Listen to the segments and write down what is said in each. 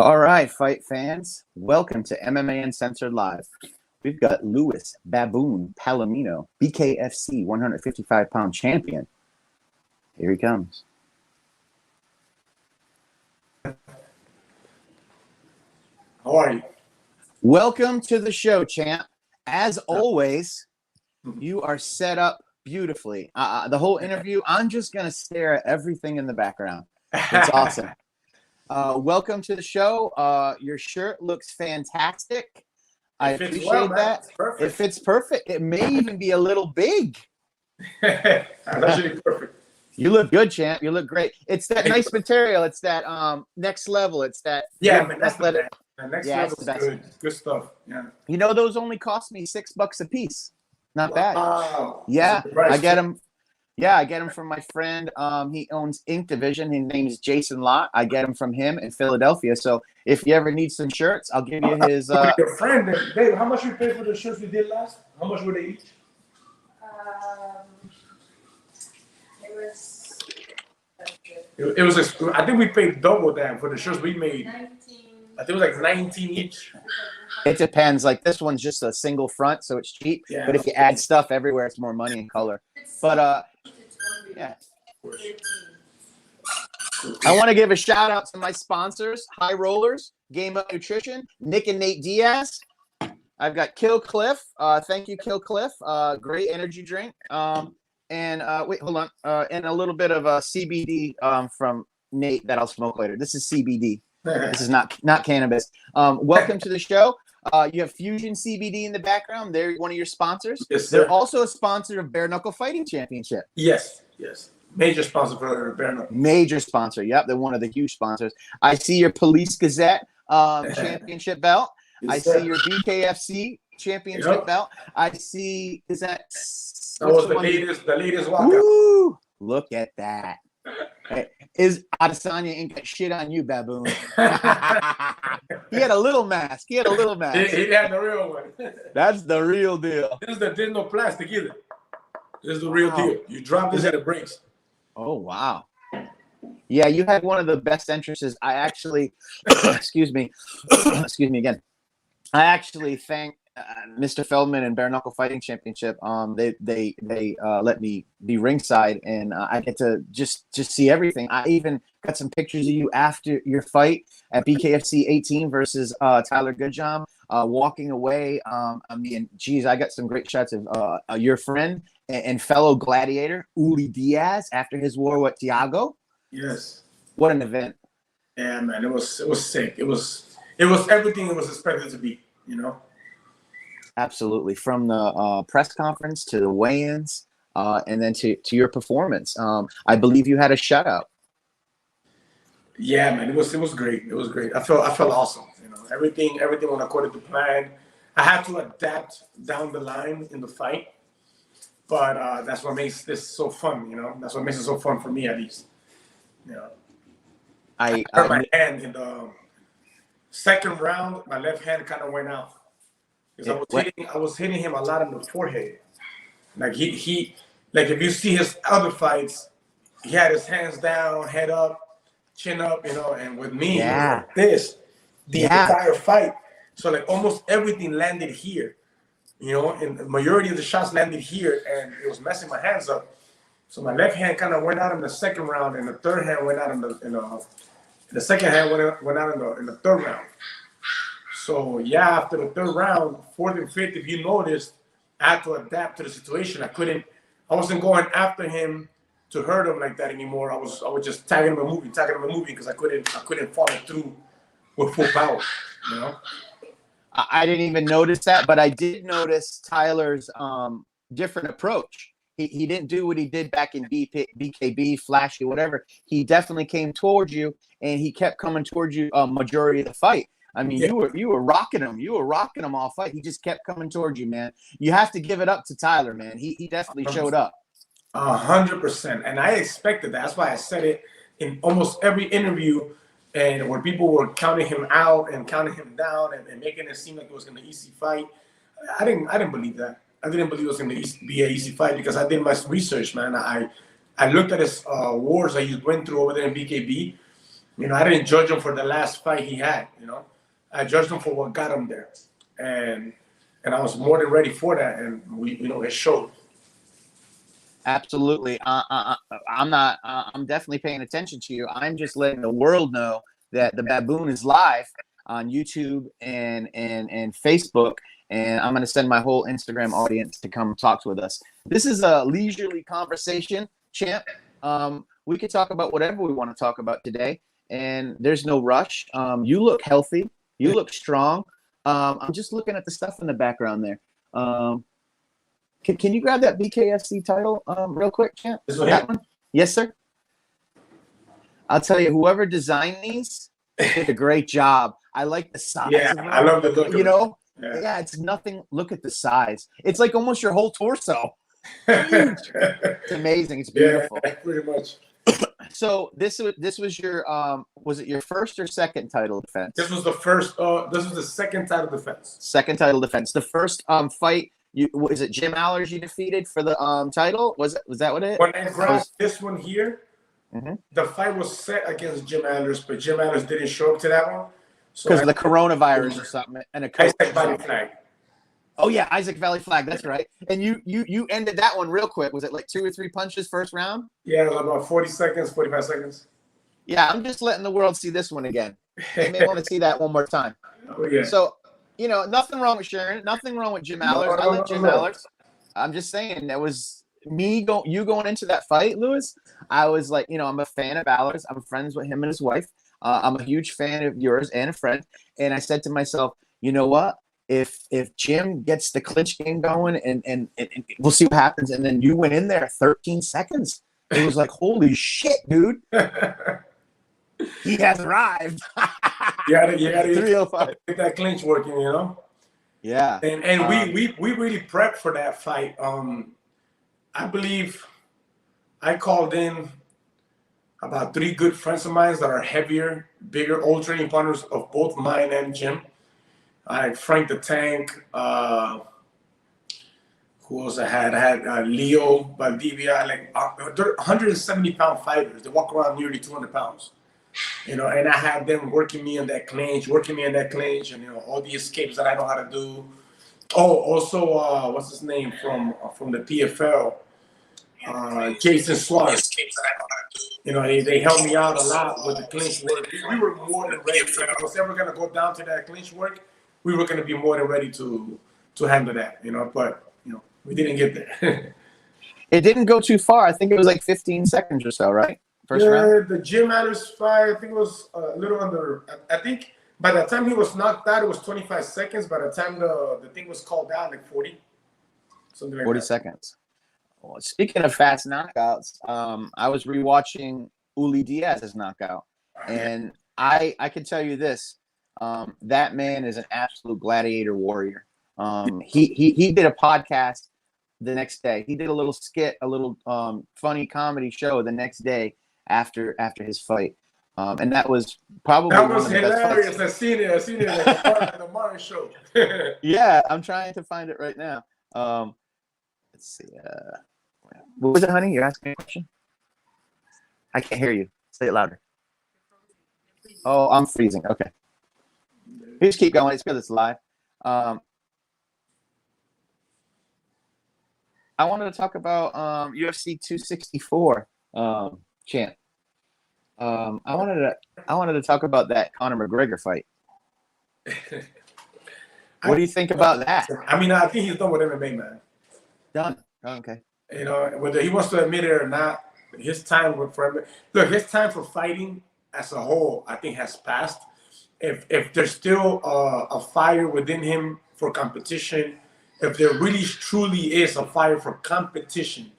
All right, fight fans, welcome to MMA Uncensored Live. We've got Louis Baboon Palomino, BKFC 155-pound champion. Here he comes. How are you? Welcome to the show, champ. As always, you are set up beautifully. The whole interview, I'm just going to stare at everything in the background. It's awesome. Welcome to the show. Your shirt looks fantastic. I appreciate that. It fits perfect. It may even be a little big. That should be perfect. You look good, champ. You look great. It's that nice material. It's that next level. It's that Next level is good. Good stuff. Yeah. You know, those only cost me $6 a piece. Not bad. Wow. Yeah, I get them. Yeah, I get them from my friend. He owns Ink Division. His name is Jason Lott. I get them from him in Philadelphia. So if you ever need some shirts, I'll give you his. Your friend, Dave, how much you paid for the shirts we did last? How much were they each? It was. I think we paid double that for the shirts we made. 19. I think it was like 19 each. It depends. Like this one's just a single front, so it's cheap. Yeah. But if you add stuff everywhere, it's more money and color. But yeah. I want to give a shout out to my sponsors, High Rollers, Game Up Nutrition, Nick and Nate Diaz. I've got Kill Cliff. Thank you, Kill Cliff. Great energy drink. And wait, hold on. And a little bit of CBD from Nate that I'll smoke later. This is CBD. This is not cannabis. Welcome to the show. You have Fusion CBD in the background. They're one of your sponsors. Yes, sir. They're also a sponsor of Bareknuckle Fighting Championship. Yes. Major sponsor for Bareknuckle. Major sponsor. Yep, they're one of the huge sponsors. I see your Police Gazette championship belt. Yes, see your BKFC championship belt. I see. Is that? That was the latest walkout. Woo! Look at that. Hey, is Adesanya ain't got shit on you, Baboon? He had a little mask. He had the real one. That's the real deal. There's no plastic either. This is the real deal. You drop this and it breaks. Oh wow. Yeah, you had one of the best entrances. I actually, excuse me again. I actually thank Mr. Feldman and Bareknuckle Fighting Championship. They let me be ringside, and I get to just see everything. I even got some pictures of you after your fight at BKFC 18 versus Tyler Goodjob, walking away. I mean, geez, I got some great shots of your friend and fellow gladiator Uli Diaz after his war with Thiago. Yes. What an event! Yeah, man, it was sick. It was everything it was expected to be. You know. Absolutely. From the press conference to the weigh-ins, and then to your performance. I believe you had a shutout. Yeah, man, it was great. It was great. I felt awesome. You know, everything went according to plan. I had to adapt down the line in the fight, but that's what makes this so fun. You know, that's what makes it so fun for me, at least. You know, I hurt my hand in the second round. My left hand kind of went out. Because I was hitting him a lot in the forehead. Like he like if you see his other fights, he had his hands down, head up, chin up, you know, and with me, like this the entire fight. So like almost everything landed here, you know, and the majority of the shots landed here, and it was messing my hands up. So my left hand kind of went out in the second round, and the third hand went out in the second hand went out in the third round. So yeah, after the third round, fourth and fifth, if you noticed, I had to adapt to the situation. I wasn't going after him to hurt him like that anymore. I was just tagging him and moving because I couldn't follow through with full power. You know. I didn't even notice that, but I did notice Tyler's different approach. He didn't do what he did back in BKB, flashy, whatever. He definitely came towards you, and he kept coming towards you majority of the fight. I mean, you were rocking him. You were rocking him all fight. He just kept coming towards you, man. You have to give it up to Tyler, man. He definitely showed up. 100%. And I expected that. That's why I said it in almost every interview, and where people were counting him out and counting him down and making it seem like it was going to be an easy fight. I didn't believe that. I didn't believe it was going to be an easy fight because I did my research, man. I looked at his wars that he went through over there in BKB. You know, I didn't judge him for the last fight he had. You know, I judged him for what got him there, and I was more than ready for that, and it showed. Absolutely. I'm not. I'm definitely paying attention to you. I'm just letting the world know that the Baboon is live on YouTube and Facebook, and I'm going to send my whole Instagram audience to come talk with us. This is a leisurely conversation, champ. We could talk about whatever we want to talk about today, and there's no rush. You look healthy. You look strong. I'm just looking at the stuff in the background there. Can you grab that BKFC title real quick, champ? That one? Yes, sir. I'll tell you, whoever designed these did a great job. I like the size. Yeah, of them. I love the look. You know, yeah, it's nothing. Look at the size. It's like almost your whole torso. It's amazing. It's beautiful. Yeah, pretty much. So this was your was it your first or second title defense? This was the first. This was the second title defense. Second title defense. The first fight. Was it Jim Allers you defeated for the title? Was that what it? When I grabbed this one here, mm-hmm. the fight was set against Jim Allers, but Jim Allers didn't show up to that one because of the coronavirus or something. And a Isaac Valley flag. Oh yeah, Isaac Valley flag. That's right. And you ended that one real quick. Was it like 2 or 3 punches first round? Yeah, it was about 40 seconds, 45 seconds. Yeah, I'm just letting the world see this one again. They may want to see that one more time. Oh yeah. So. You know, nothing wrong with Sharon. Nothing wrong with Jim Allers. I like Jim Allers. I'm just saying that was me going into that fight, Lewis. I was like, I'm a fan of Allers. I'm friends with him and his wife. I'm a huge fan of yours and a friend. And I said to myself, you know what? If Jim gets the clinch game going and we'll see what happens. And then you went in there 13 seconds. It was like, holy shit, dude. He has arrived. You gotta 305. get that clinch working, Yeah. And we really prepped for that fight. I believe I called in about 3 good friends of mine that are heavier, bigger, old training partners of both mine and Jim. I had Frank the Tank. Who else I had? I had Leo Valdivia. Like they're 170-pound fighters. They walk around nearly 200 pounds. And I had them working me in that clinch, and all the escapes that I know how to do. Oh, also, what's his name from the PFL? Jason Suarez. Escapes that I know how to do. They helped me out a lot with the clinch work. We were more than ready. If I was ever gonna go down to that clinch work, we were gonna be more than ready to handle that. But we didn't get there. It didn't go too far. I think it was like 15 seconds or so, right? First round? The Jim Allers fight, I think it was a little under. I think by the time he was knocked out, it was 25 seconds. By the time the thing was called out, like 40. Something like 40 that. seconds. Well, speaking of fast knockouts, I was rewatching Uli Diaz's knockout. And I can tell you this. That man is an absolute gladiator warrior. He did a podcast the next day. He did a little skit, a little funny comedy show the next day after his fight, and that was probably that was hilarious. I seen it at the Martin show. Yeah, I'm trying to find it right now. Let's see. What was it, honey? You're asking me a question. I can't hear you. Say it louder. Oh, I'm freezing. Okay. You just keep going. It's because it's live. I wanted to talk about UFC 264 champ. I wanted to talk about that Conor McGregor fight. What do you think about that? I mean, I think he's done with MMA, man. Done. Oh, okay. Whether he wants to admit it or not, his time his time for fighting as a whole, I think, has passed. If there's still a fire within him for competition, if there really truly is a fire for competition,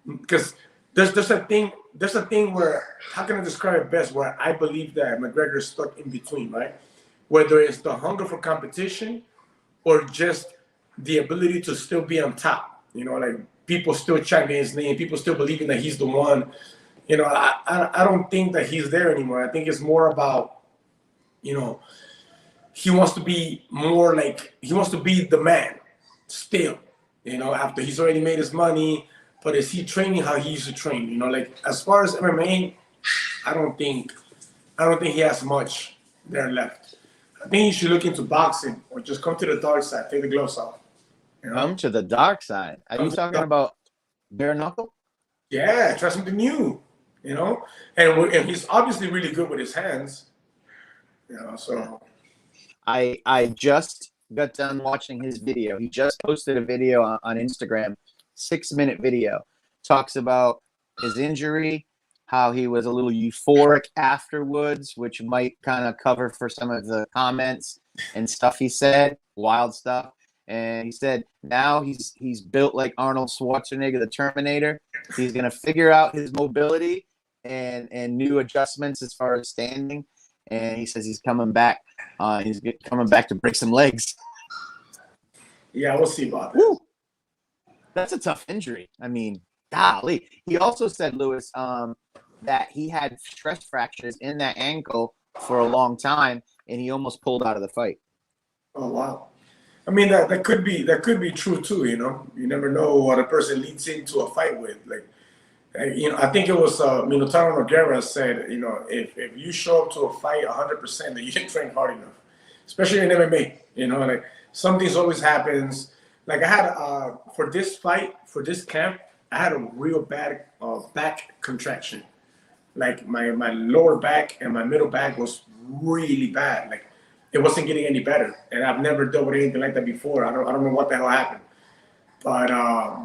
because there's a thing where, how can I describe it best, where I believe that McGregor is stuck in between, right? Whether it's the hunger for competition or just the ability to still be on top, like people still chanting his name, people still believing that he's the one. I don't think that he's there anymore. I think it's more about, he wants to be more like, he wants to be the man still, after he's already made his money. But is he training how he used to train? Like, as far as MMA, I don't think I don't think he has much there left. I think he should look into boxing or just come to the dark side, take the gloves off. You know? Come to the dark side. Are you talking about bare knuckle? Yeah, try something new. You know, and he's obviously really good with his hands. You know, so I just got done watching his video. He just posted a video on Instagram, 6-minute video. Talks about his injury, how he was a little euphoric afterwards, which might kind of cover for some of the comments and stuff he said, wild stuff. And he said now he's built like Arnold Schwarzenegger, the Terminator. He's gonna figure out his mobility and new adjustments as far as standing. And he says he's coming back. He's coming back to break some legs. yeah, we'll see about that. Woo! That's a tough injury. I mean, golly. He also said, Lewis, that he had stress fractures in that ankle for a long time, and he almost pulled out of the fight. Oh wow. I mean that could be true too. You know, you never know what a person leads into a fight with. Like, you know, I think it was Minotauro Nogueira said, you know, if you show up to a fight 100%, that you didn't train hard enough, especially in MMA. You know, like something's always happens. Like I had for this fight, for this camp, I had a real bad back contraction. Like my lower back and my middle back was really bad. Like it wasn't getting any better, and I've never dealt with anything like that before. I don't know what the hell happened. But,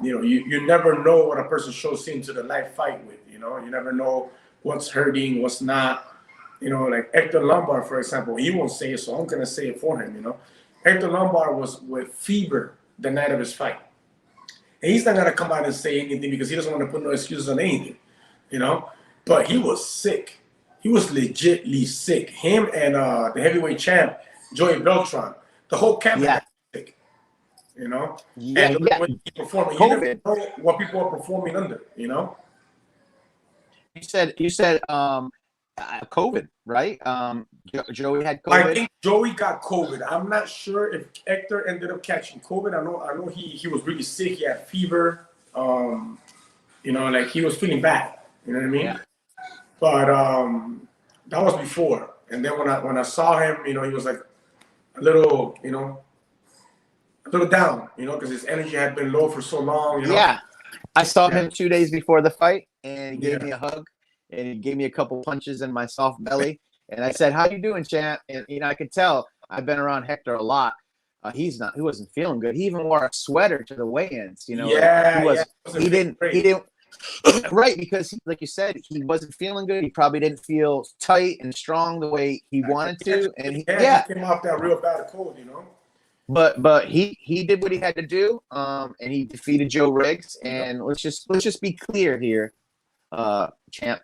you know, you never know what a person shows into the live fight with, you know. You never know what's hurting, what's not. You know, like Hector Lombard, for example, he won't say it, so I'm going to say it for him, you know. Hector Lombard was with fever the night of his fight. And he's not going to come out and say anything because he doesn't want to put no excuses on anything, you know. But he was sick. He was legitly sick. Him and the heavyweight champ, Joey Beltran, the whole camp was sick. You know, Yeah, and yeah. when you perform, you never know what people are performing under. You know, You said COVID, right? Joey had COVID. I think Joey got COVID. I'm not sure if Hector ended up catching COVID. I know he was really sick. He had fever. You know, like he was feeling bad. You know what I mean? Yeah. But that was before. And then when I saw him, you know, he was like a little, you know, a little down, you know, because his energy had been low for so long. You know? Yeah, I saw him 2 days before the fight, and he gave me a hug, and he gave me a couple punches in my soft belly, and I said, "How you doing, champ?" And you know, I could tell I've been around Hector a lot. He wasn't feeling good. He even wore a sweater to the weigh-ins. You know, he didn't. Right, because like you said, he wasn't feeling good. He probably didn't feel tight and strong the way he wanted to, and he came off that real bad cold, you know. But he did what he had to do, and he defeated Joe Riggs. And let's just be clear here, champ.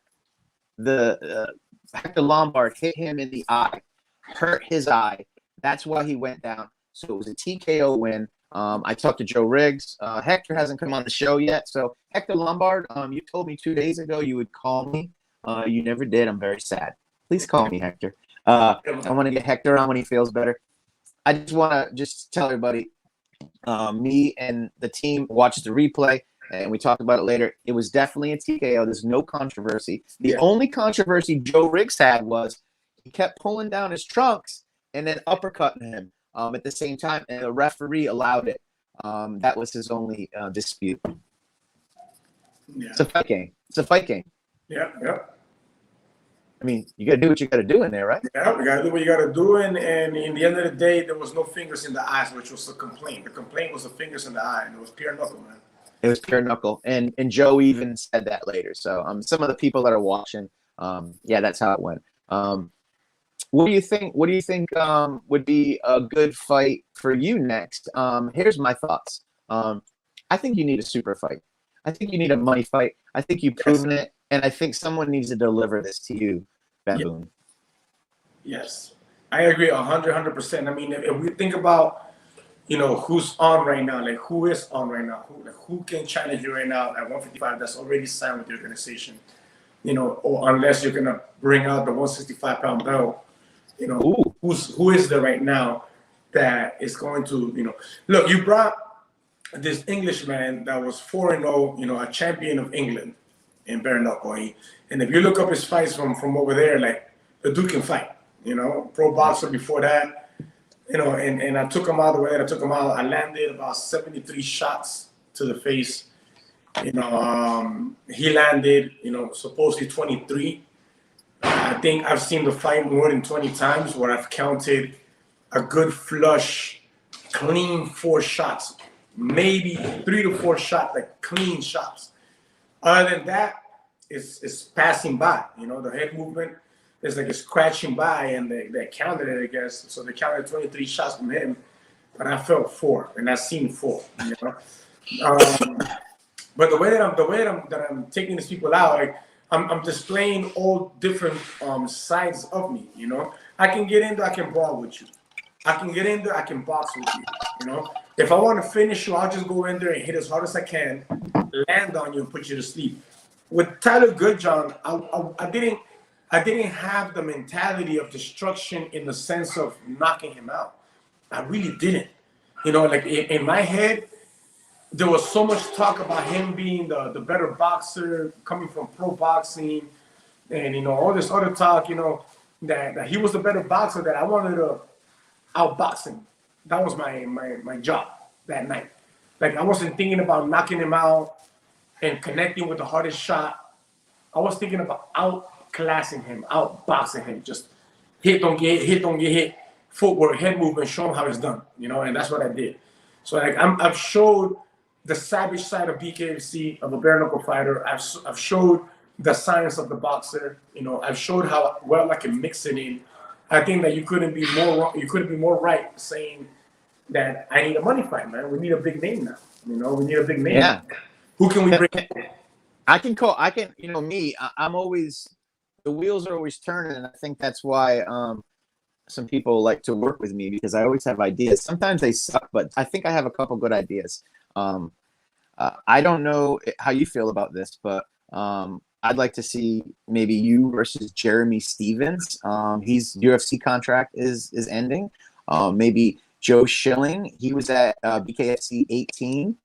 The Hector Lombard hit him in the eye, hurt his eye. That's why he went down. So it was a TKO win. I talked to Joe Riggs. Hector hasn't come on the show yet. So Hector Lombard, you told me 2 days ago you would call me. You never did. I'm very sad. Please call me, Hector. I want to get Hector on when he feels better. I just want to tell everybody, me and the team watched the replay, and we talked about it later. It was definitely a TKO. There's no controversy. The only controversy Joe Riggs had was he kept pulling down his trunks and then uppercutting him at the same time, and the referee allowed it. That was his only dispute. Yeah. It's a fight game. Yeah. I mean, you got to do what you got to do in there, right? Yeah, you got to do what you got to do. And in the end of the day, there was no fingers in the eyes, which was the complaint. The complaint was the fingers in the eye, and it was pure knuckle, man. It was pure knuckle. And Joe even said that later. So some of the people that are watching, that's how it went. What do you think? What do you think would be a good fight for you next? Here's my thoughts. I think you need a super fight. I think you need a money fight. I think you've proven it. And I think someone needs to deliver this to you, Baboon. Yes, I agree 100%. I mean, if we think about, you know, who's on right now, like who is on right now, who can challenge you right now at 155 that's already signed with the organization, you know, or unless you're gonna bring out the 165-pound belt, you know, who is there right now that is going to, you know, look, you brought this Englishman that was 4-0, you know, a champion of England in bare knuckle. And if you look up his fights from over there, like the dude can fight. You know, pro boxer before that. You know, and I took him out the way. I took him out. I landed about 73 shots to the face. You know, he landed, you know, supposedly 23. I think I've seen the fight more than 20 times where I've counted a good flush, clean 4 shots, maybe 3 to 4 shots, like clean shots. Other than that, it's passing by. You know, the head movement is like it's scratching by, and they counted it, I guess. So they counted 23 shots from him, but I felt 4, and I've seen 4. You know, but the way that I'm taking these people out, like I'm displaying all different sides of me. You know, I can get in there, I can brawl with you. I can get in there, I can box with you. You know, if I want to finish you, I'll just go in there and hit as hard as I can, land on you, and put you to sleep. With Tyler Goodjohn, I didn't have the mentality of destruction in the sense of knocking him out. I really didn't. You know, like in my head, there was so much talk about him being the better boxer, coming from pro boxing, and, you know, all this other talk, you know, that he was the better boxer, that I wanted to outbox him. That was my job that night. Like, I wasn't thinking about knocking him out and connecting with the hardest shot. I was thinking about outclassing him, outboxing him. Just hit, don't get hit, footwork, head movement, show him how it's done, you know, and that's what I did. So, like, I've showed the savage side of BKFC, of a bare knuckle fighter. I've showed the science of the boxer. You know, I've showed how well I can mix it in. I think that you couldn't be more wrong. You couldn't be more right saying that I need a money fight, man. We need a big name now. You know, we need a big name. Yeah. Who can we bring? You know, I'm always, the wheels are always turning, and I think that's why some people like to work with me, because I always have ideas. Sometimes they suck, but I think I have a couple good ideas. I don't know how you feel about this, but I'd like to see maybe you versus Jeremy Stevens. His UFC contract is ending. Maybe Joe Schilling. He was at BKFC 18.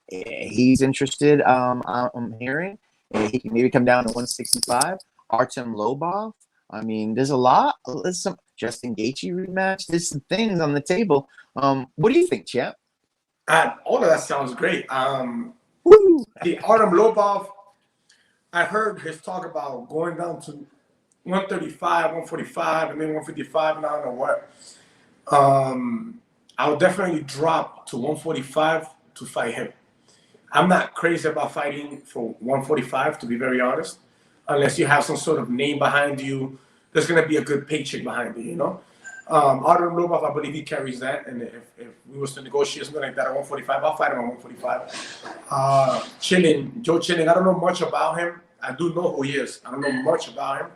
He's interested. I'm hearing he can maybe come down to 165. Artem Lobov. I mean, there's a lot. There's some Justin Gaethje rematch. There's some things on the table. What do you think, champ? All of that sounds great. Woo! The Artem Lobov, I heard his talk about going down to 135, 145, and then 155, and I don't know what. I'll definitely drop to 145 to fight him. I'm not crazy about fighting for 145, to be very honest, unless you have some sort of name behind you. There's going to be a good paycheck behind you, you know? Artem Lobov, I believe he carries that, and if we was to negotiate something like that at 145, I'll fight him at 145. Joe Chilling, I don't know much about him. I do know who he is. I don't know much about him.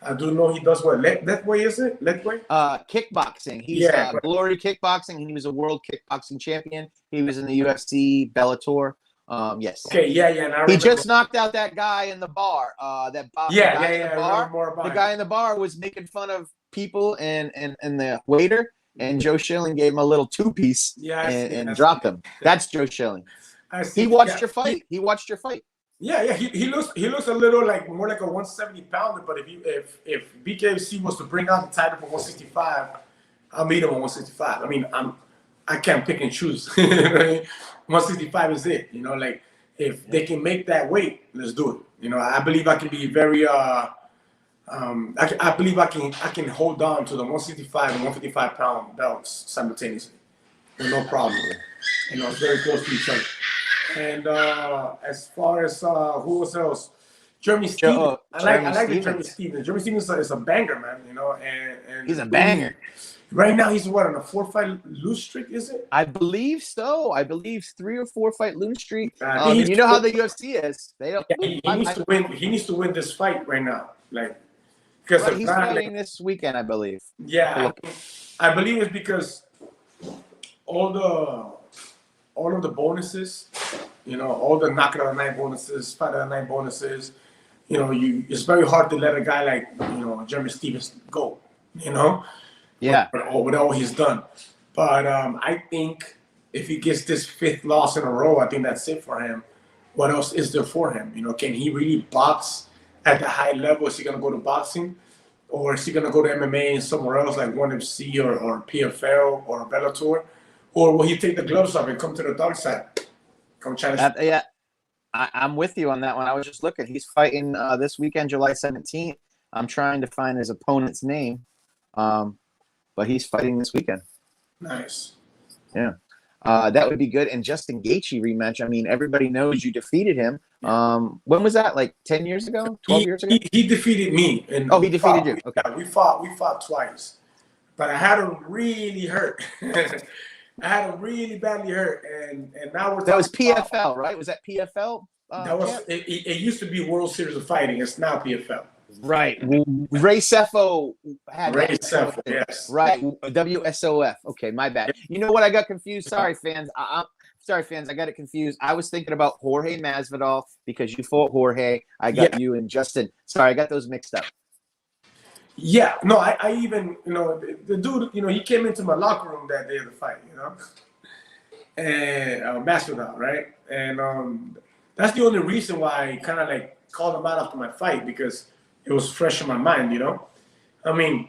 I do know he does what? Letway, is it? Letway? Kickboxing. He's Glory Kickboxing. He was a world kickboxing champion. He was in the UFC, Bellator. Yes. Okay, yeah. He just knocked out that guy in the bar. The guy in the bar was making fun of people and the waiter, and Joe Schilling gave him a little 2-piece and dropped him. That's Joe Schilling. He watched your fight. He watched your fight. Yeah. He looks a little like more like a 170 pounder. But if BKFC was to bring out the title for 165, I'll meet him on 165. I mean, I can't pick and choose. 165 is it. You know, like if they can make that weight, let's do it. You know, I believe I can be very I believe I can hold on to the 165 and 155 pound belts simultaneously. No problem. You know, it's very close to each other. And as far as who else? Jeremy Stevens. I like Jeremy Stevens. Jeremy Stevens is a banger, man. You know, and he's a banger. Right now, he's what, on a 4-fight lose streak? Is it? I believe so. I believe 3 or 4 fight lose streak. You know how the UFC is. They don't. He needs to win. He needs to win this fight right now. Like, because he's fighting this weekend, I believe. Yeah, I believe it's because all of the bonuses, you know, all the knockout of the night bonuses, fight of the night bonuses, you know, it's very hard to let a guy like, you know, Jeremy Stevens go, you know. Yeah. With all he's done. But I think if he gets this 5th loss in a row, I think that's it for him. What else is there for him? You know, can he really box at the high level? Is he going to go to boxing? or is he gonna go to MMA and somewhere else like ONE FC or PFL or Bellator, or will he take the gloves off and come to the dark side? Come challenge. Yeah, I'm with you on that one. I was just looking. He's fighting this weekend, July 17th. I'm trying to find his opponent's name, but he's fighting this weekend. Nice. Yeah. That would be good. And Justin Gaethje rematch. I mean, everybody knows you defeated him. When was that? Like 10 years ago? 12 years ago? He defeated me. And he defeated you. Okay. We fought twice. But I had him really hurt. I had him really badly hurt. And now we're That was PFL, right? Was that PFL? It used to be World Series of Fighting. It's now PFL. Right. Ray Sefo had Ray Sefo, yes. Right. WSOF. Okay, my bad. You know what? I got confused. Sorry, fans. Sorry, fans. I got it confused. I was thinking about Jorge Masvidal because you fought Jorge. I got you and Justin. Sorry, I got those mixed up. Yeah. No, I even, the dude, he came into my locker room that day of the fight, and Masvidal, right? And that's the only reason why I kind of like called him out after my fight, because it was fresh in my mind, I mean,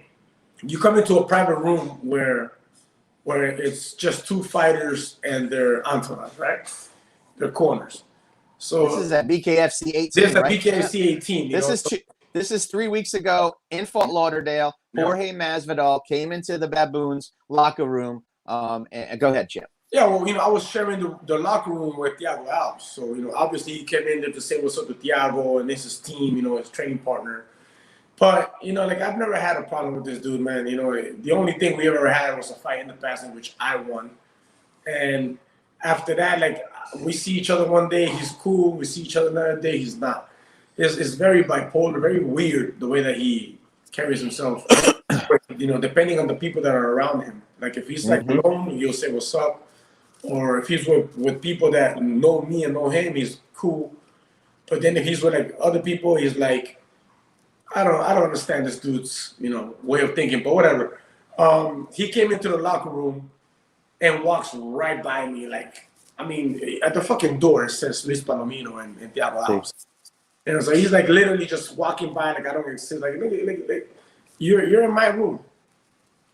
you come into a private room where it's just two fighters and their entourage, right? Their corners. So this is at BKFC 18. This is at right? BKFC 18. This is 3 weeks ago in Fort Lauderdale. Jorge Masvidal came into the Baboons locker room. And go ahead, Chip. Yeah, well, I was sharing the locker room with Thiago Alves. So, obviously he came in there to say what's up to Thiago and this is his team, his training partner. But, I've never had a problem with this dude, man. The only thing we ever had was a fight in the past in which I won. And after that, we see each other one day, he's cool. We see each other another day, he's not. It's very bipolar, very weird the way that he carries himself, depending on the people that are around him. Like if he's alone, you'll say what's up. Or if he's with people that know me and know him, he's cool. But then if he's with other people, he's like, I don't understand this dude's way of thinking, but whatever. He came into the locker room and walks right by me, at the fucking door it says Luis Palomino and Thiago Alves. And so he's literally just walking by, I don't exist. Look, you're in my room.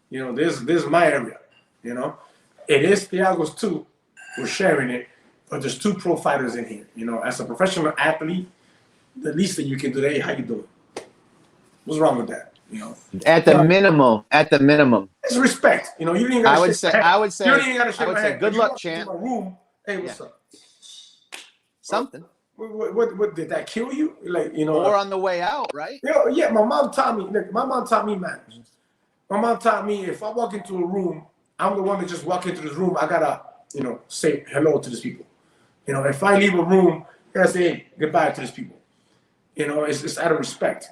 This is my area. It is Thiago's too. We're sharing it, but there's two pro fighters in here. As a professional athlete, the least that you can do, hey, how you doing? What's wrong with that? At the minimum, it's respect. You don't even I would say, good luck, champ. Room. Hey, what's up? Something. What did that kill you? Or on the way out, right? Yeah. My mom taught me. My mom taught me manners. My mom taught me if I walk into a room, I'm the one that just walk into this room. I gotta, say hello to these people. If I leave a room, I gotta say hey, goodbye to these people. It's out of respect.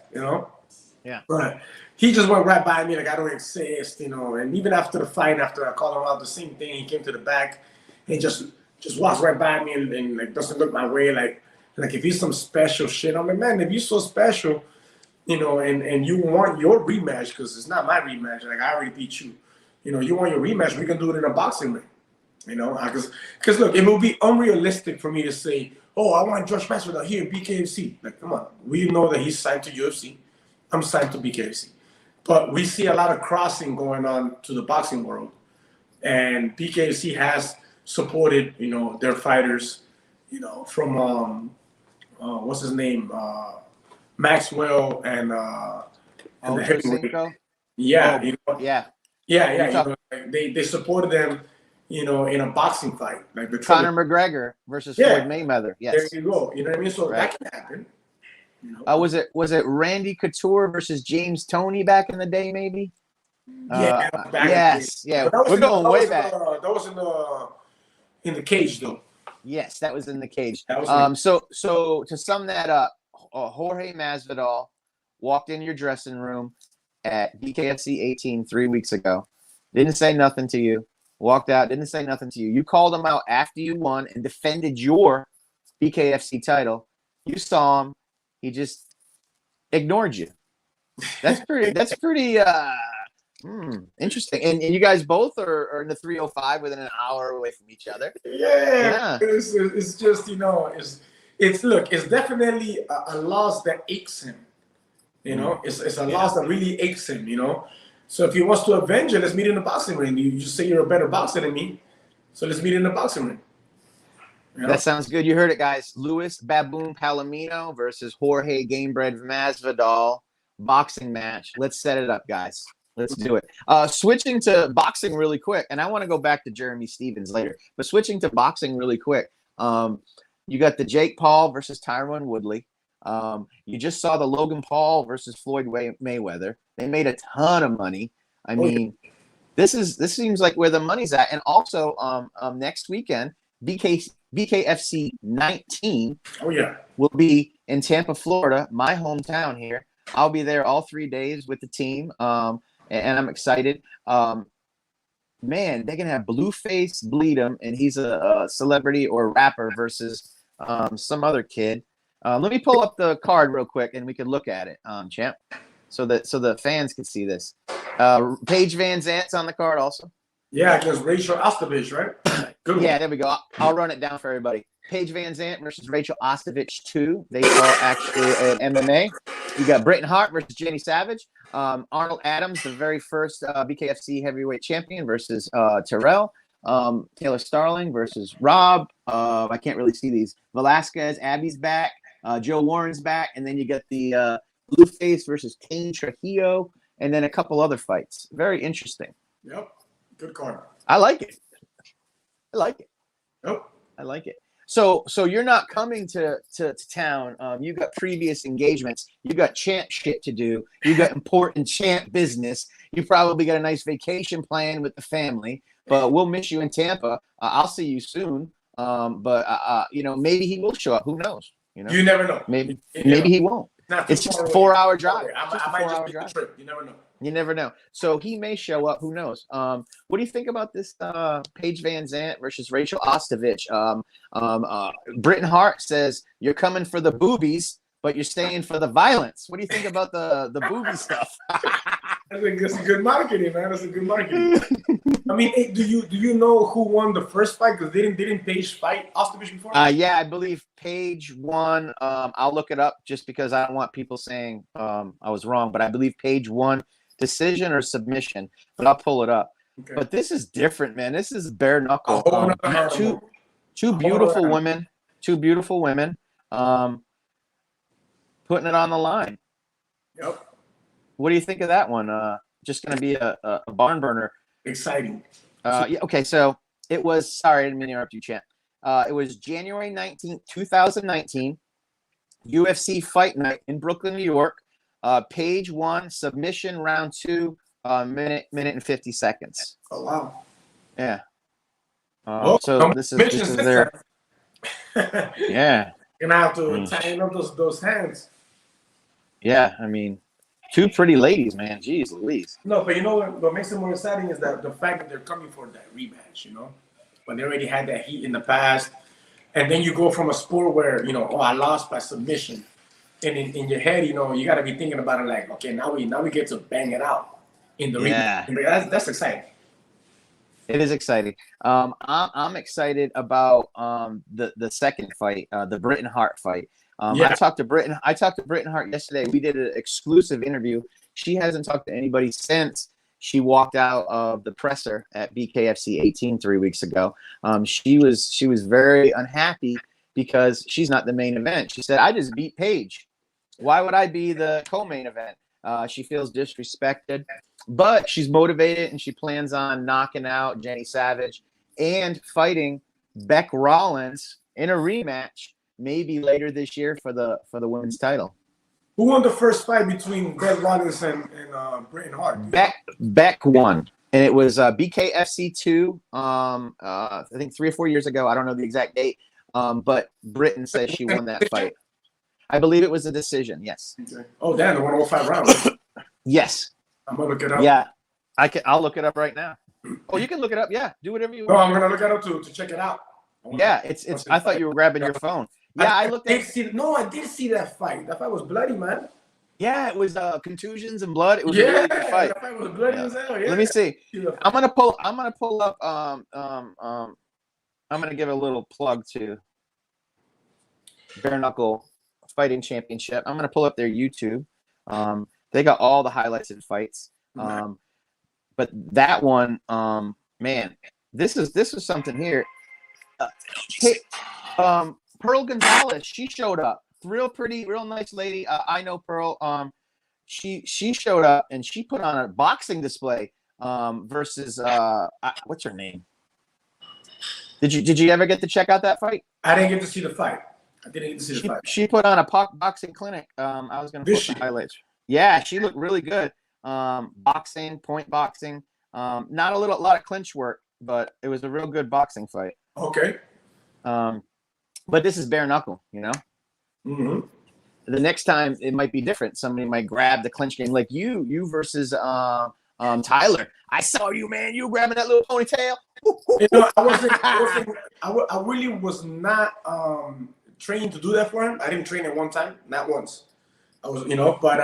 Yeah. But he just went right by me I don't exist. And even after the fight, after I called him out, the same thing. He came to the back and just walks right by me and doesn't look my way. Like if he's some special shit, I'm like, man, if you're so special, and you want your rematch, because it's not my rematch. I already beat you. You want your rematch, we can do it in a boxing ring. Because look, it will be unrealistic for me to say, oh, I want Josh Masvidal here in BKFC. Come on. We know that he's signed to UFC. I'm signed to BKFC. But we see a lot of crossing going on to the boxing world. And BKFC has supported, their fighters, from, what's his name? Maxwell and the heavyweight. Yeah. Yeah. They supported them, in a boxing fight. The Conor McGregor versus Floyd Mayweather. Yes. There you go. You know what I mean? So that can happen. Was it Randy Couture versus James Toney back in the day, maybe? Yeah. Yes. Yeah. We're going way back. That was in the cage, though. Yes, that was in the cage. So to sum that up, Jorge Masvidal walked in your dressing room at BKFC 18 3 weeks ago. Didn't say nothing to you. Walked out. Didn't say nothing to you. You called him out after you won and defended your BKFC title. You saw him. He just ignored you. That's pretty interesting. And you guys both are in the 305 within an hour away from each other. Yeah. It's just, it's definitely a loss that aches him. You know, it's a loss that really aches him. You know, so if he wants to avenge it, let's meet in the boxing ring. You just say you're a better boxer than me, so let's meet in the boxing ring. You know? That sounds good. You heard it, guys. Luis Baboon Palomino versus Jorge Gamebred Masvidal boxing match. Let's set it up, guys. Let's do it. Switching to boxing really quick, and I want to go back to Jeremy Stevens later, but switching to boxing really quick. You got the Jake Paul versus Tyron Woodley. You just saw the Logan Paul versus Floyd Mayweather. They made a ton of money. I mean, this seems like where the money's at. And also, next weekend, BKFC 19 will be in Tampa, Florida, my hometown here. I'll be there all 3 days with the team, and I'm excited. Man, they can have Blueface Bleed'em, and he's a celebrity or rapper versus some other kid. Let me pull up the card real quick, and we can look at it, champ, so the fans can see this. Paige Van Zant's on the card also. Yeah, against Rachel Ostovich, right? Good one. Yeah, there we go. I'll run it down for everybody. Paige Van Zant versus Rachel Ostovich 2. They are actually an MMA. You got Britton Hart versus Jenny Savage. Arnold Adams, the very first BKFC heavyweight champion, versus Terrell. Taylor Starling versus Rob. I can't really see these. Velasquez, Abby's back. Joe Warren's back. And then you got the Blueface versus Kane Trujillo. And then a couple other fights. Very interesting. Yep. Good card. I like it. Yep. I like it. So you're not coming to town. You got previous engagements. You got champ shit to do. You got important champ business. You probably got a nice vacation plan with the family. But we'll miss you in Tampa. I'll see you soon. But maybe he will show up. Who knows? You never know. Maybe he won't. It's just a 4-hour drive. I might just make the trip. You never know. You never know. So he may show up. Who knows? What do you think about this Paige Van Zant versus Rachel Ostovich? Britton Hart says you're coming for the boobies, but you're staying for the violence. What do you think about the booby stuff? I think that's a good marketing, man. That's a good marketing. I mean, hey, do you know who won the first fight? Because didn't Paige fight Ostovich before? Yeah, I believe Paige won. I'll look it up just because I don't want people saying I was wrong. But I believe Paige won. Decision or submission, but I'll pull it up. Okay. But this is different, man. This is bare knuckle. Two beautiful women, putting it on the line. Yep. What do you think of that one? Just going to be a barn burner. Exciting. Yeah. Okay. So it was. Sorry, I didn't mean to interrupt you, champ. It was January 19th, 2019, UFC Fight Night in Brooklyn, New York. Page 1, submission round 2, minute and 50 seconds. Oh wow! Yeah. So this is their. Yeah. Gonna have to tighten up those hands. Yeah, I mean, two pretty ladies, man. Jeez Louise. No, but you know what makes it more exciting is that the fact that they're coming for that rematch. You know, when they already had that heat in the past, and then you go from a sport where I lost by submission. And in your head, you got to be thinking about it like, okay, now we get to bang it out in the ring. That's exciting. It is exciting. I'm excited about the second fight, the Britton Hart fight. I talked to Britton Hart yesterday. We did an exclusive interview. She hasn't talked to anybody since she walked out of the presser at BKFC 18 3 weeks ago. She was very unhappy because she's not the main event. She said, "I just beat Paige. Why would I be the co-main event?" She feels disrespected, but she's motivated and she plans on knocking out Jenny Savage and fighting Beck Rollins in a rematch, maybe later this year for the women's title. Who won the first fight between Beck Rollins and Britton Hart? Beck won, and it was BKFC 2. I think 3 or 4 years ago. I don't know the exact date, but Britton says she won that fight. I believe it was a decision. Yes. Okay. Oh, damn! The 105 rounds. Yes. I'm gonna look it up. Yeah, I'll look it up right now. Oh, you can look it up. Yeah, do whatever you want. No, I'm gonna look it up to check it out. Yeah, it's. I thought you were grabbing your phone. Yeah, I looked. I did see that fight. That fight was bloody, man. Yeah, it was contusions and blood. It was a really good fight. That fight was bloody as hell. Yeah. Let me see. I'm gonna pull up. I'm gonna give a little plug to Bare Knuckle Fighting Championship. I'm going to pull up their YouTube. They got all the highlights and fights. But that one, man, this is something here. Hey, Pearl Gonzalez, she showed up. Real pretty, real nice lady. I know Pearl. She showed up and she put on a boxing display versus what's her name? Did you ever get to check out that fight? I didn't get to see the fight. I didn't get to see the fight. She put on a boxing clinic. I was going to put the highlights. Yeah, she looked really good. Boxing, point boxing. Not a lot of clinch work, but it was a real good boxing fight. Okay. But this is bare knuckle, you know. Mm-hmm. The next time it might be different. Somebody might grab the clinch game, like you versus Tyler. I saw you, man. You grabbing that little ponytail. You know, I really was not trained to do that for him. I didn't train it one time, not once. I was, you know, but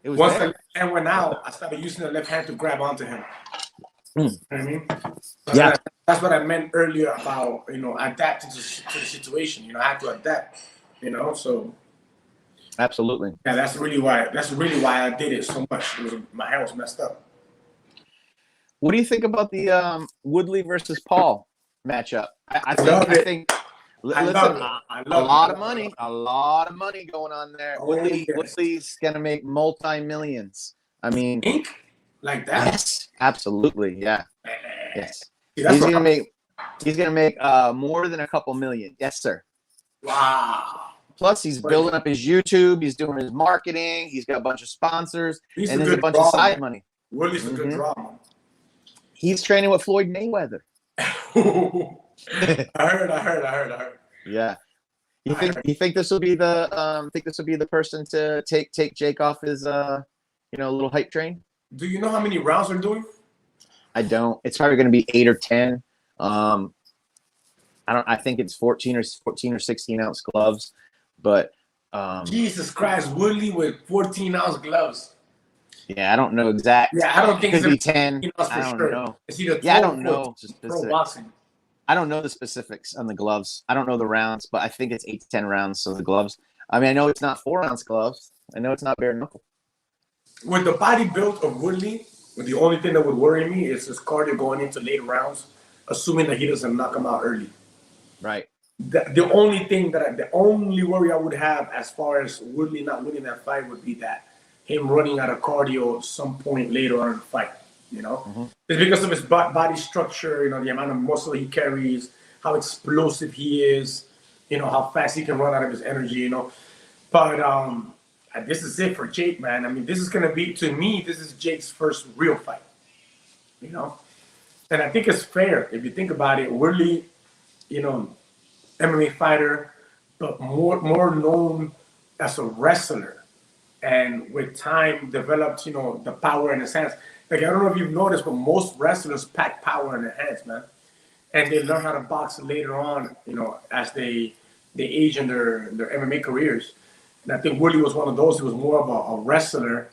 it was once the hand went out, I started using the left hand to grab onto him. You know what I mean? Yeah. That's what I meant earlier about, you know, adapting to the situation. You know, I had to adapt, you know, so. Absolutely. Yeah, that's really why I did it so much. My hand was messed up. What do you think about the Woodley versus Paul matchup? I think a lot of money going on there. Woodley's gonna make multi-millions. I mean, like that. Yes, absolutely. Yeah. Yes. See, he's gonna make more than a couple million. Yes, sir. Wow. Plus, he's building up his YouTube. He's doing his marketing. He's got a bunch of sponsors, and there's a bunch of side money. Woodley's a good draw. He's training with Floyd Mayweather. I heard. Yeah. You think this will be the person to take Jake off his little hype train? Do you know how many rounds they're doing? I don't. It's probably going to be 8 or 10. I think it's 14 or 16 ounce gloves, but Jesus Christ, Woodley with 14-ounce gloves. Yeah, I don't know exact. Yeah, I don't think it's 10. I don't know. It's either I don't know. Pro boxing. I don't know the specifics on the gloves. I don't know the rounds, but I think it's 8 to 10 rounds. So the gloves. I mean, I know it's not 4-ounce gloves. I know it's not bare knuckle. With the body build of Woodley, the only thing that would worry me is his cardio going into later rounds, assuming that he doesn't knock him out early. Right. The only worry I would have as far as Woodley not winning that fight would be that him running out of cardio some point later on in the fight. You know, it's because of his body structure. You know, the amount of muscle he carries, how explosive he is. You know, how fast he can run out of his energy. You know, but this is it for Jake, man. I mean, this is gonna be, to me, this is Jake's first real fight. You know, and I think it's fair if you think about it. Woodley, you know, MMA fighter, but more known as a wrestler, and with time developed, you know, the power in his hands. Like, I don't know if you've noticed, but most wrestlers pack power in their hands, man, and they learn how to box later on, you know, as they age in their MMA careers. And I think Woodley was one of those. He was more of a wrestler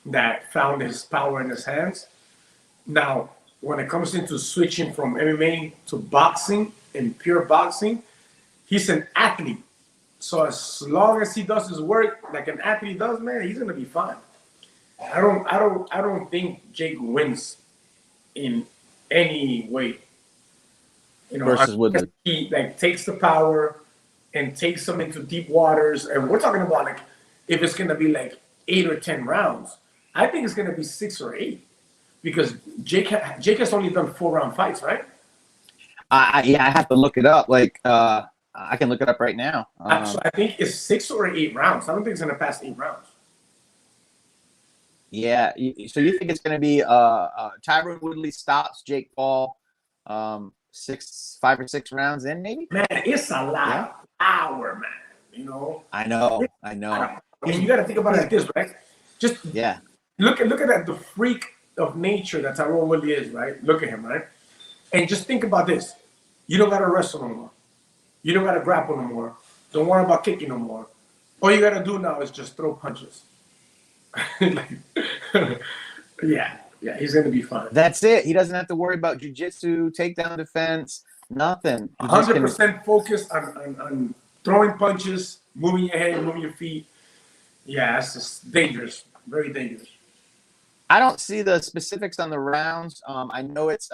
that found his power in his hands. Now, when it comes into switching from MMA to boxing and pure boxing, he's an athlete. So as long as he does his work like an athlete does, man, he's gonna be fine. I don't think Jake wins in any way. You know, versus Woodley. He takes the power and takes them into deep waters. And we're talking about like if it's gonna be like 8 or 10 rounds. I think it's gonna be 6 or 8 because Jake has only done 4-round fights, right? I have to look it up. Like I can look it up right now. So I think it's 6 or 8 rounds. I don't think it's gonna pass 8 rounds. Yeah. So you think it's gonna be Tyron Woodley stops Jake Paul 5 or 6 rounds in, maybe? Man, it's a lot of power, man. You know. I know. I mean, you got to think about it like this, right? Just look at that, the freak of nature that Tyron Woodley is, right? Look at him, right? And just think about this. You don't got to wrestle no more. You don't got to grapple no more. Don't worry about kicking no more. All you got to do now is just throw punches. Yeah, he's going to be fine. That's it. He doesn't have to worry about jiu-jitsu, takedown defense, nothing. 100% focused on throwing punches, moving your head, moving your feet. Yeah, it's just dangerous, very dangerous. I don't see the specifics on the rounds. I know it's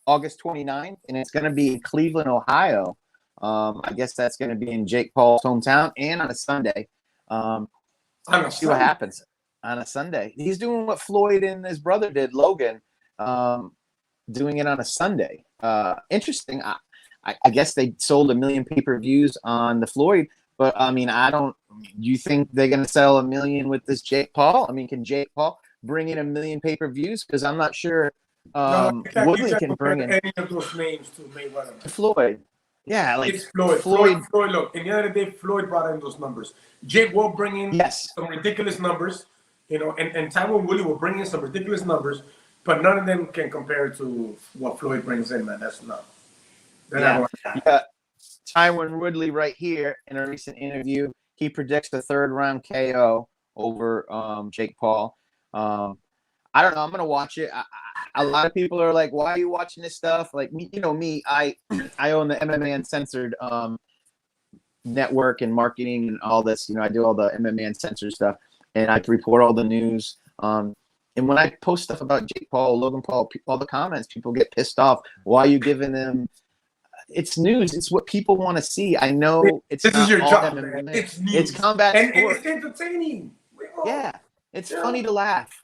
August 29th, and it's going to be in Cleveland, Ohio. I guess that's going to be in Jake Paul's hometown and on a Sunday. See what happens on a Sunday. He's doing what Floyd and his brother did, Logan, doing it on a Sunday. Interesting. I guess they sold 1 million pay-per-views on the Floyd, but I mean, do you think they're going to sell 1 million with this Jake Paul? I mean, can Jake Paul bring in 1 million pay-per-views? Because I'm not sure Woodley can bring in any of those names to Mayweather. Floyd. Yeah, like it's Floyd. Floyd. Look, in the other day, Floyd brought in those numbers. Jake will bring in some ridiculous numbers, you know, and Tywone Woodley will bring in some ridiculous numbers, but none of them can compare to what Floyd brings in, man. That's not. Tywone Woodley right here in a recent interview, he predicts the 3rd round KO over Jake Paul. I don't know. I'm gonna watch it. A lot of people are like, "Why are you watching this stuff?" Like me, you know me. I own the MMA Uncensored network and marketing and all this. You know, I do all the MMA Uncensored stuff, and I report all the news. And when I post stuff about Jake Paul, Logan Paul, all the comments, people get pissed off. Why are you giving them? It's news. It's what people want to see. I know this is your job. MMA. It's news. It's combat and sport. It's entertaining. Yeah, it's funny to laugh,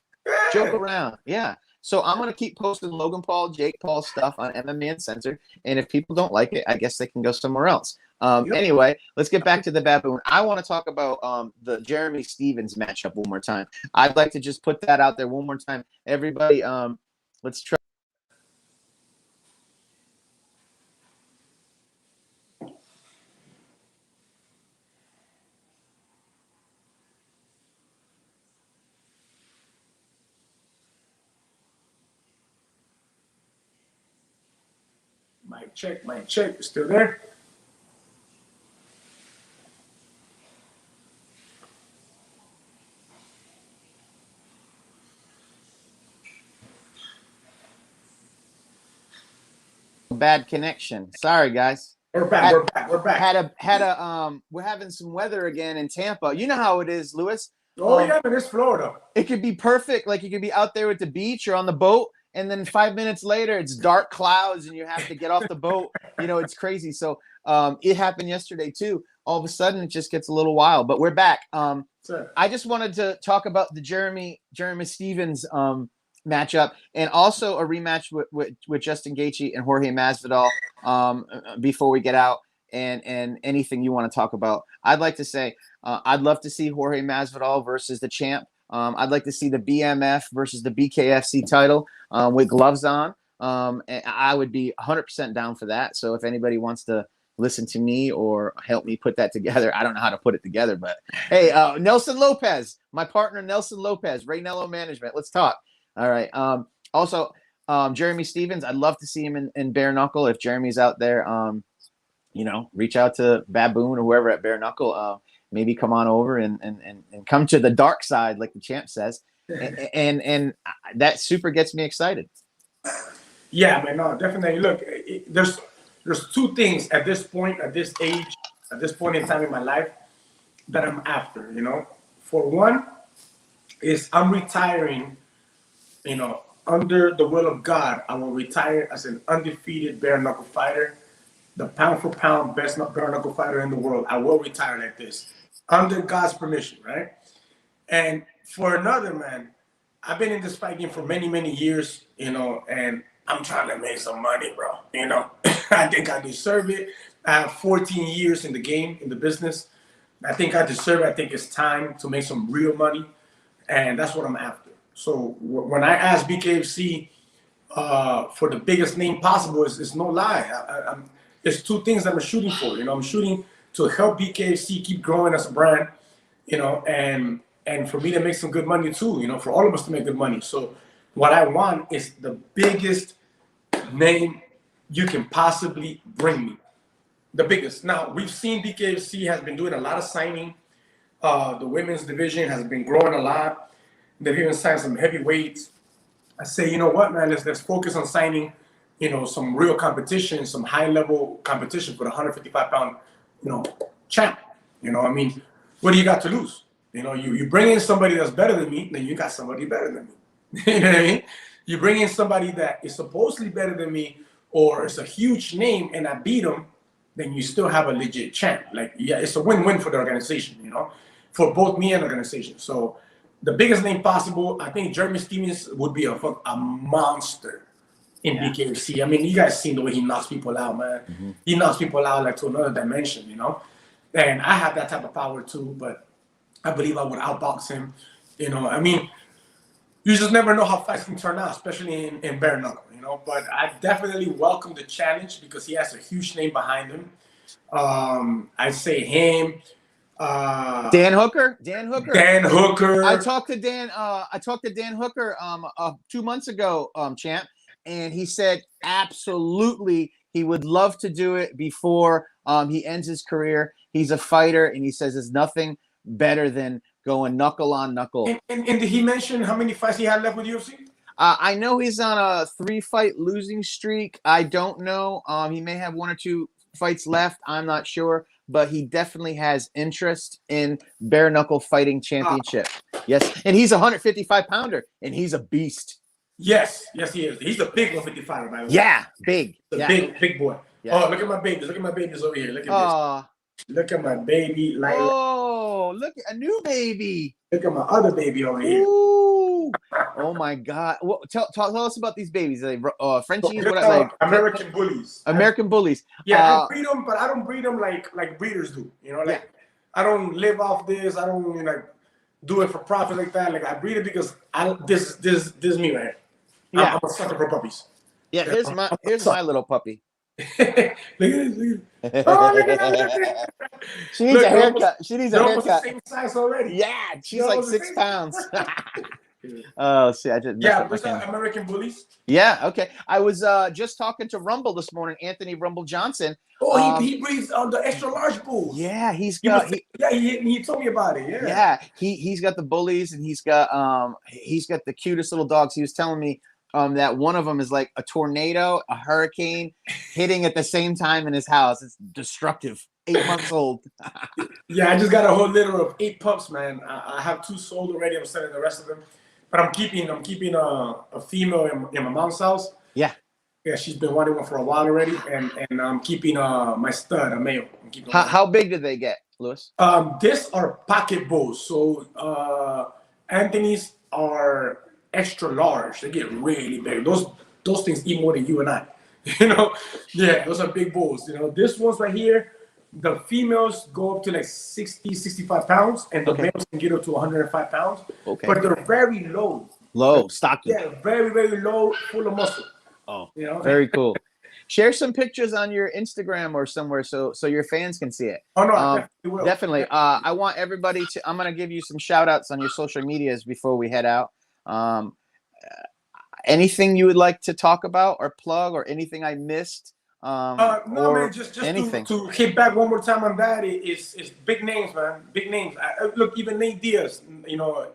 joke around. Yeah. So I'm going to keep posting Logan Paul, Jake Paul stuff on MMA Uncensored. And if people don't like it, I guess they can go somewhere else. Anyway, let's get back to the Baboon. I want to talk about the Jeremy Stephens matchup one more time. I'd like to just put that out there one more time. Everybody, let's try. Mic check. Still there? Bad connection. Sorry, guys. We're back. We're back. We're having some weather again in Tampa. You know how it is, Lewis. Yeah, but it's Florida. It could be perfect. Like you could be out there at the beach or on the boat, and then 5 minutes later, it's dark clouds, and you have to get off the boat. You know, it's crazy. So it happened yesterday too. All of a sudden, it just gets a little wild. But we're back. I just wanted to talk about the Jeremy Stephens matchup, and also a rematch with Justin Gaethje and Jorge Masvidal before we get out, and anything you want to talk about. I'd like to say I'd love to see Jorge Masvidal versus the champ. I'd like to see the BMF versus the BKFC title with gloves on. And I would be 100% down for that. So if anybody wants to listen to me or help me put that together, I don't know how to put it together, but hey, Nelson Lopez, my partner, Nelson Lopez, Raynello Management. Let's talk. All right. Also, Jeremy Stephens, I'd love to see him in Bareknuckle. If Jeremy's out there, you know, reach out to Baboon or whoever at Bareknuckle. Maybe come on over and come to the dark side, like the champ says. And that super gets me excited. Yeah, man, no, definitely. Look, there's 2 things at this point, at this age, at this point in time in my life that I'm after, you know. For one is I'm retiring, you know, under the will of God. I will retire as an undefeated bare-knuckle fighter, the pound-for-pound best bare-knuckle fighter in the world. I will retire like this, under God's permission, right? And for another, man, I've been in this fight game for many, many years, you know, and I'm trying to make some money, bro. You know, I think I deserve it. I have 14 years in the game, in the business. I think I deserve it. I think it's time to make some real money, and that's what I'm after. So when I ask BKFC for the biggest name possible, it's no lie. There's 2 things that I'm shooting for. You know, I'm shooting to help BKFC keep growing as a brand, you know, and for me to make some good money too, you know, for all of us to make good money. So what I want is the biggest name you can possibly bring me. The biggest. Now, we've seen BKFC has been doing a lot of signing. The women's division has been growing a lot. They've even signed some heavyweights. I say, you know what, man, let's focus on signing, you know, some real competition, some high-level competition for the 155-pound, you know, champ. You know, I mean, what do you got to lose? You know, you bring in somebody that's better than me, then you got somebody better than me. You know what I mean? You bring in somebody that is supposedly better than me, or it's a huge name, and I beat them, then you still have a legit champ. Like, yeah, it's a win-win for the organization, you know, for both me and the organization. So the biggest name possible, I think Jeremy Stevens would be a monster in BKFC. I mean, you guys seen the way he knocks people out, man. He knocks people out like to another dimension, you know. And I have that type of power too, but I believe I would outbox him. You know, I mean, you just never know how fights can turn out, especially in bare knuckle, you know. But I definitely welcome the challenge because he has a huge name behind him. I say him. Dan Hooker. Dan Hooker. Dan Hooker. I talked to Dan Hooker 2 months ago, champ, and he said absolutely he would love to do it before he ends his career. He's a fighter, and he says there's nothing better than going knuckle on knuckle. And did he mention how many fights he had left with UFC? I know he's on a 3-fight losing streak. I don't know. He may have 1 or 2 fights left. I'm not sure, but he definitely has interest in bare knuckle fighting championship. Yes, and he's a 155-pounder, and he's a beast. Yes, he is. He's a big 155, by the way. Yeah, big. Big boy. Yeah. Oh, look at my babies. Look at my babies over here. Look at this. Look at my baby. Oh, look at a new baby. Look at my other baby over here. Ooh. Oh my God! Well, tell us about these babies. Are they Frenchies? What are they? American bullies. American bullies. Yeah, I breed them, but I don't breed them like breeders do. You know, like I don't live off this. I don't like do it for profit like that. Like I breed it because this is me right here. Yeah, I'm a sucker for puppies. Yeah, here's my little puppy. Look at this. Oh, look at that. She needs a haircut. She needs a haircut. The same size already. Yeah, she's like 6 pounds. Oh, see, I did. Yeah, was that American bullies? Yeah, okay. I was just talking to Rumble this morning, Anthony Rumble Johnson. Oh, he breeds the extra large bulls. Yeah, he told me about it. Yeah, he's got the bullies, and he's got the cutest little dogs. He was telling me that one of them is like a tornado, a hurricane hitting at the same time in his house. It's destructive. 8 months old. Yeah, I just got a whole litter of 8 pups, man. I have 2 sold already. I'm selling the rest of them, but I'm keeping a female in my mom's house. Yeah, she's been wanting one for a while already, and I'm keeping my stud, a male. How big did they get, Luis? These are pocket bulls. So Anthony's are extra large. They get really big. Those things eat more than you and I. You know, yeah, those are big bulls. You know, this one's right here. The females go up to like 60, 65 pounds, and the males can get up to 105 pounds. Okay. But they're very low. Stocky. Yeah, very, very low, full of muscle. Oh, you know? Very cool. Share some pictures on your Instagram or somewhere so your fans can see it. Oh, no, I definitely will. Definitely. I want everybody to – I'm going to give you some shout-outs on your social medias before we head out. Anything you would like to talk about or plug or anything I missed? No, man, just anything. To hit back one more time on that, it's big names, man. Big names. Look, even Nate Diaz, you know.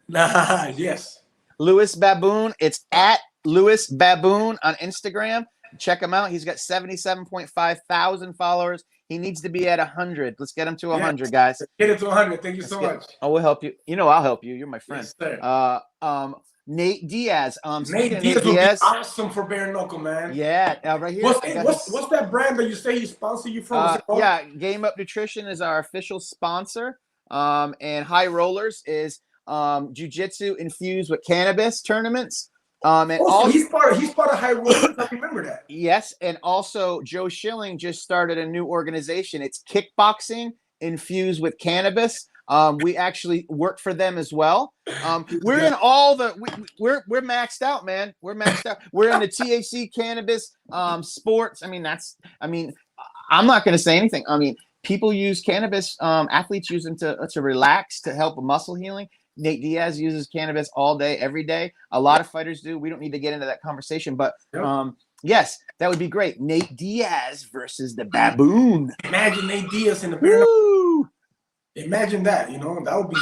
Yes. Luis Baboon. It's at Luis Baboon on Instagram. Check him out. He's got 77.5 thousand followers. He needs to be at 100. Let's get him to 100, guys. Get it to 100. Thank you so much. Oh, we'll help you. You know, I'll help you. You're my friend. Yes, sir. Nate Diaz. Nate Diaz would be awesome for bare knuckle, man. Yeah, right here. What's that brand that you say he sponsored you from? Yeah, Game Up Nutrition is our official sponsor. And High Rollers is jiu-jitsu infused with cannabis tournaments. And so he's part of High Rollers. I remember that. Yes, and also Joe Schilling just started a new organization. It's kickboxing infused with cannabis. We actually work for them as well. We're in all the we're maxed out, man. We're maxed out. We're in the THC cannabis sports. I mean, I'm not going to say anything. I mean, people use cannabis. Athletes use them to relax, to help muscle healing. Nate Diaz uses cannabis all day, every day. A lot of fighters do. We don't need to get into that conversation, but yes, that would be great. Nate Diaz versus the Baboon. Imagine Nate Diaz in the bare knuckle. Imagine that, you know, that would be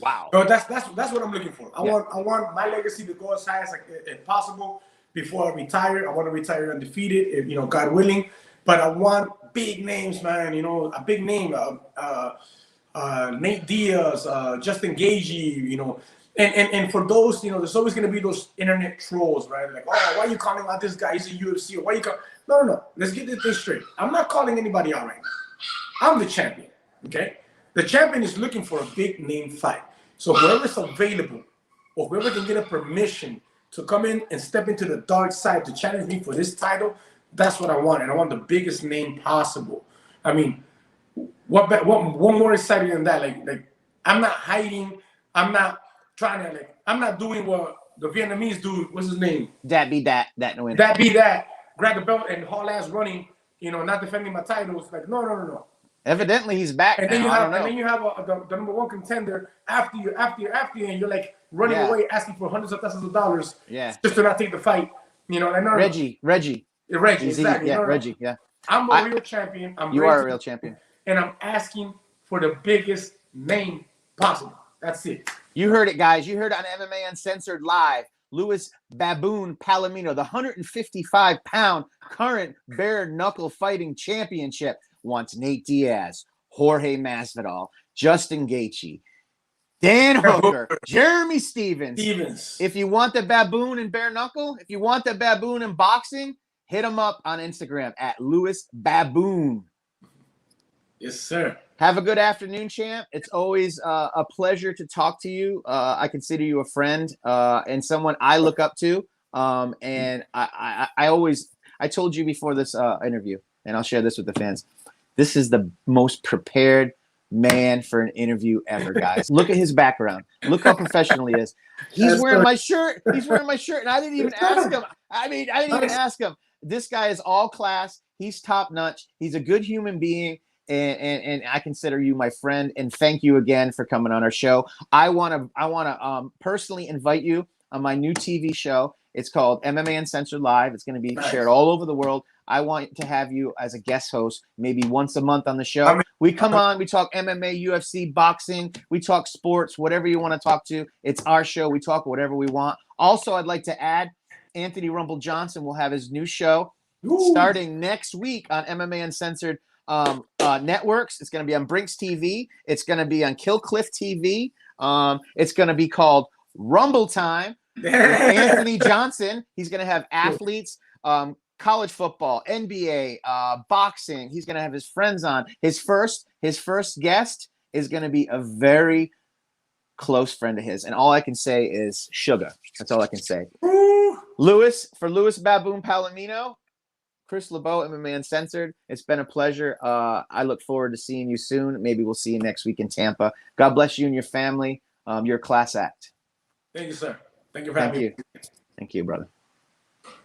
wow. But that's what I'm looking for. I want my legacy to go as high as possible before I retire. I want to retire undefeated, if, you know, God willing. But I want big names, man. You know, a big name. Nate Diaz, Justin Gaethje, you know, and for those, you know, there's always going to be those internet trolls, right? Like, oh, why are you calling out this guy? He's a UFC. Or why you call? No. Let's get this thing straight. I'm not calling anybody out right now. I'm the champion, okay? The champion is looking for a big name fight. So whoever's available or whoever can get a permission to come in and step into the dark side to challenge me for this title, that's what I want. And I want the biggest name possible. I mean, what more exciting than that? Like I'm not hiding. I'm not trying to I'm not doing what the Vietnamese do. What's his name? That be that no win. That be that. Grab the belt and haul ass running. You know, not defending my titles. Like no. Evidently, he's back. And now. then you have the number one contender after you, and you're like running away, asking for hundreds of thousands of dollars. Yeah. Just to not take the fight. You know, like no. Reggie. Exactly. Yeah, Reggie. Yeah. I'm a real champion. You are a real champion. And I'm asking for the biggest name possible. That's it. You heard it, guys. You heard it on MMA Uncensored Live. Louis Baboon Palomino, the 155-pound current bare knuckle fighting championship, wants Nate Diaz, Jorge Masvidal, Justin Gaethje, Dan Hooker, Jeremy Stevens. If you want the Baboon in bare knuckle, if you want the Baboon in boxing, hit him up on Instagram at Louis Baboon. Yes, sir. Have a good afternoon, champ. It's always a pleasure to talk to you. I consider you a friend and someone I look up to. And I told you before this interview, and I'll share this with the fans. This is the most prepared man for an interview ever, guys. Look at his background. Look how professional he is. He's wearing my shirt. And I didn't even ask him. I didn't even ask him. This guy is all class. He's top notch. He's a good human being. And I consider you my friend, and thank you again for coming on our show. I want to personally invite you on my new TV show. It's called MMA Uncensored Live. It's going to be shared all over the world. I want to have you as a guest host, maybe once a month on the show. We come on, we talk MMA, UFC, boxing, we talk sports, whatever you want to talk to. It's our show. We talk whatever we want. Also, I'd like to add, Anthony Rumble Johnson will have his new show starting next week on MMA Uncensored networks. It's going to be on Brinks TV. It's going to be on Kill Cliff TV. It's going to be called Rumble Time with Anthony Johnson. He's going to have athletes, college football, NBA, boxing. He's going to have his friends on. His first guest is going to be a very close friend of his, and all I can say is sugar. That's all I can say. Louis Baboon Palomino, Chris LeBeau, MMA Uncensored. It's been a pleasure. I look forward to seeing you soon. Maybe we'll see you next week in Tampa. God bless you and your family. You're a class act. Thank you, sir. Thank you for having me. Thank you, brother.